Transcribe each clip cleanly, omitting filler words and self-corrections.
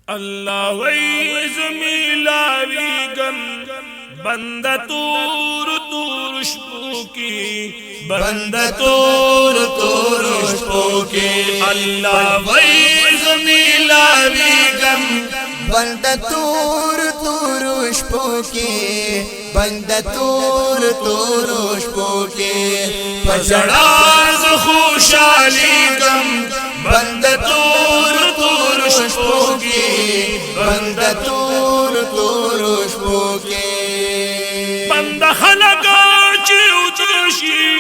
اللہ ویز میلاویگم بند تور تور شپو کی بند تور تور شپو کی اللہ ویز میلاویگم بند تور تور شپو کی بند تور تور شپو کی پجڑاز خوشالیگم بند تور تور شپو کی بند تور تور شپو کی بند خلقا چیوتشی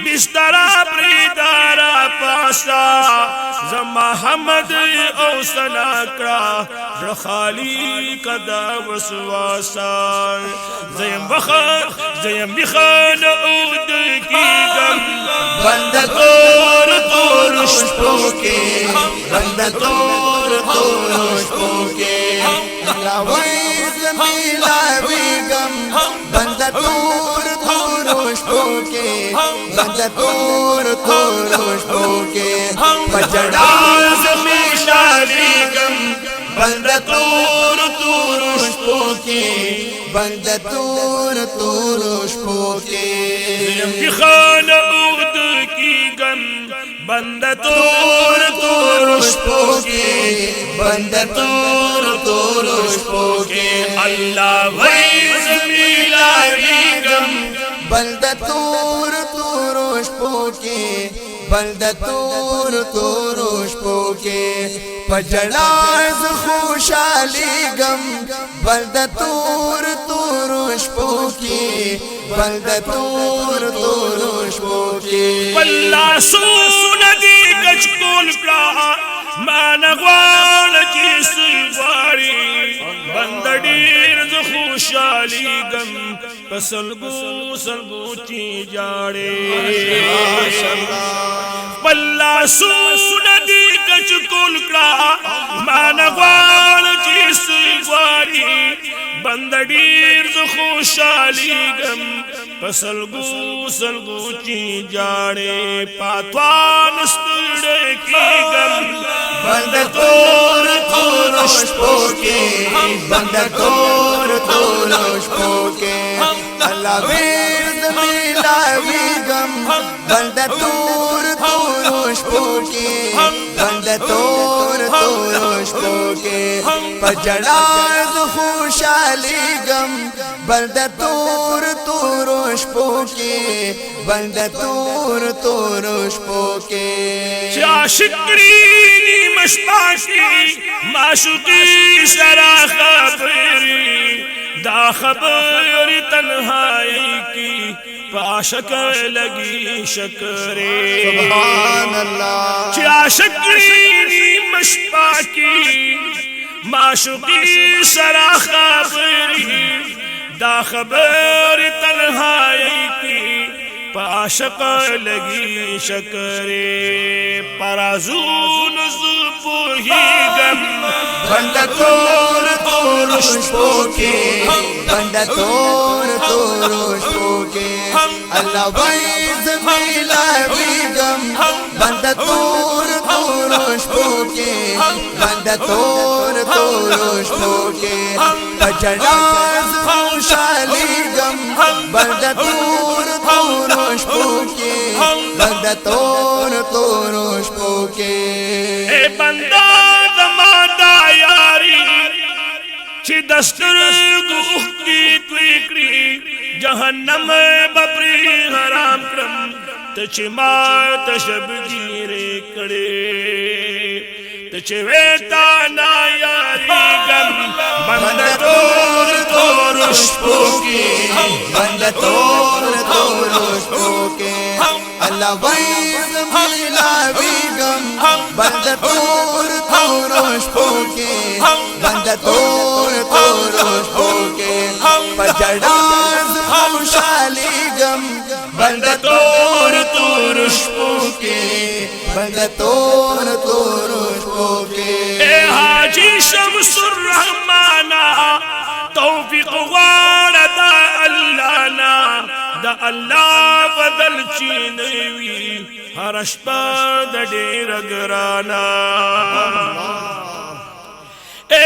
بسترا پریدارا پاسا زما حمد او سناکرا رخالی کدا وسواسا زیم بخان اود کی گم بند تور تور شپو کی بند تور تور شپو کی لاویز میلاویگم بند تور تور شپو کی بند تور تور شپو کی پجڑاز میلاویگم بند تور تور شپو کی بند تور تور شپو کی بخان اود کی گم بند تور تور شپو کی بند تور تور شپو کی اللہ ویز میلاویگم بند تور تور شپو کی بند تور تور شپو کی پجڑاز خوشالی گم بند تور تور شپو کی بند تور تور شپو کی واللہ سون دی کچ کول کلا مانغوان کی سواری بند دیر ز خوشالی گم پسلگو سلگو چی جاڑے واللہ سون دی کچ کول کلا مانغوان کی سواری بند دیر ز خوشالی گم پسلگو سلگو چی جاڑے پاتوان ستڑے کی گم بند تور تور شپو کی بند تور تور شپو کی اللہ ویز میلاویگم بند تور تور شپو کی بند تور تور شپو کی پجڑاز خوشالی گم بند تور تور شپو کی بند تور تور شپو کی چا شکری مشپاشی معشوقی سرا خبری دا خبر تنہائی کی پاشک لگی شکرے سبحان اللہ چا شکری مشپاشی معشوقی سرا خبری دا خبر تنہائی کی پاشق لگی شکرے پرازون زپوہی گم بند تور تور شپو کی بند تور تور شپو کی اللہ ویز میلاویگم بند تور تور شپو کی بند تور تور شپو کی پجڑاز خوشالیگم بند تور تور شپو کی بند تور تور شپو کی اے بندہ دمادا یاری چی دستر گوخ کی توکری جہنم ببری حرام کرم تچی مات شب گیرے کڑے تچی ویتانا یاری گم بند تور تور شپو کی بند تور تور شپو کی اللہ ویز میلاویگم بند تور تور شپو کی بند تور تور شپو کی پجڑاز خوشالیگم بند تور تور شپو کی بند تور تور شپو کی اے حاجی شمس الرحمانا توفیق غوار دا اللہ نا دا اللہ بدل چینوی ہر شپا دا دیر گرانا اے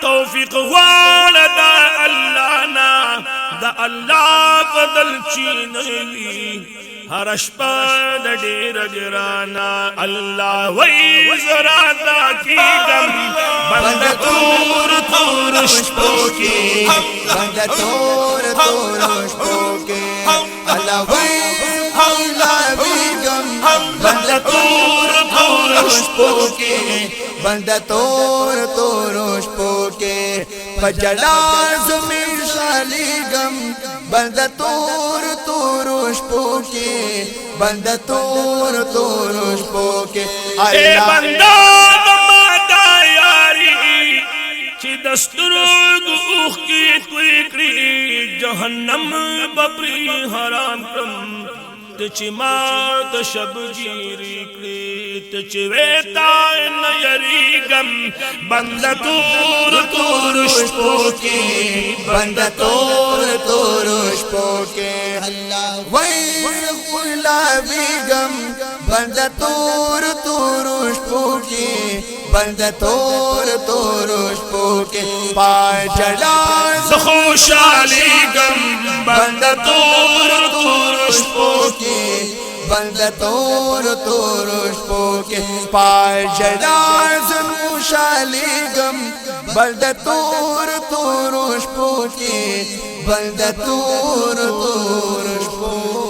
توفیق غواړه دا الله نا دا الله بدل چینوي هر شپه د ډېر ګرانا الله وای زرا دا کیږم بند تور تور شپو کې بند تور تور شپو کې الله وای الله ویګم بند تور تور شپو کې بند تور تور شپو کې پجلا زمين شاليګم بند تور تور شپو کې بند تور تور شپو کې اے بندا ما دا یاري چې دسترګو اوخ کې توي کړی جهنم بپری حرام کړم ته چې ما ته شبگیری کړی ته چې وتا نه یریګم بند تور تور شپو کې بند تور تور شپو کې الله وای خلا بیگم بند تور تور شپو کې بند تور تور شپو کې پای چلا خوشالي غم بند تور تور شپو کې بند تور تور شپو کې پای چلا خوشالي غم بند تور تور شپو کې بند تور تور شپو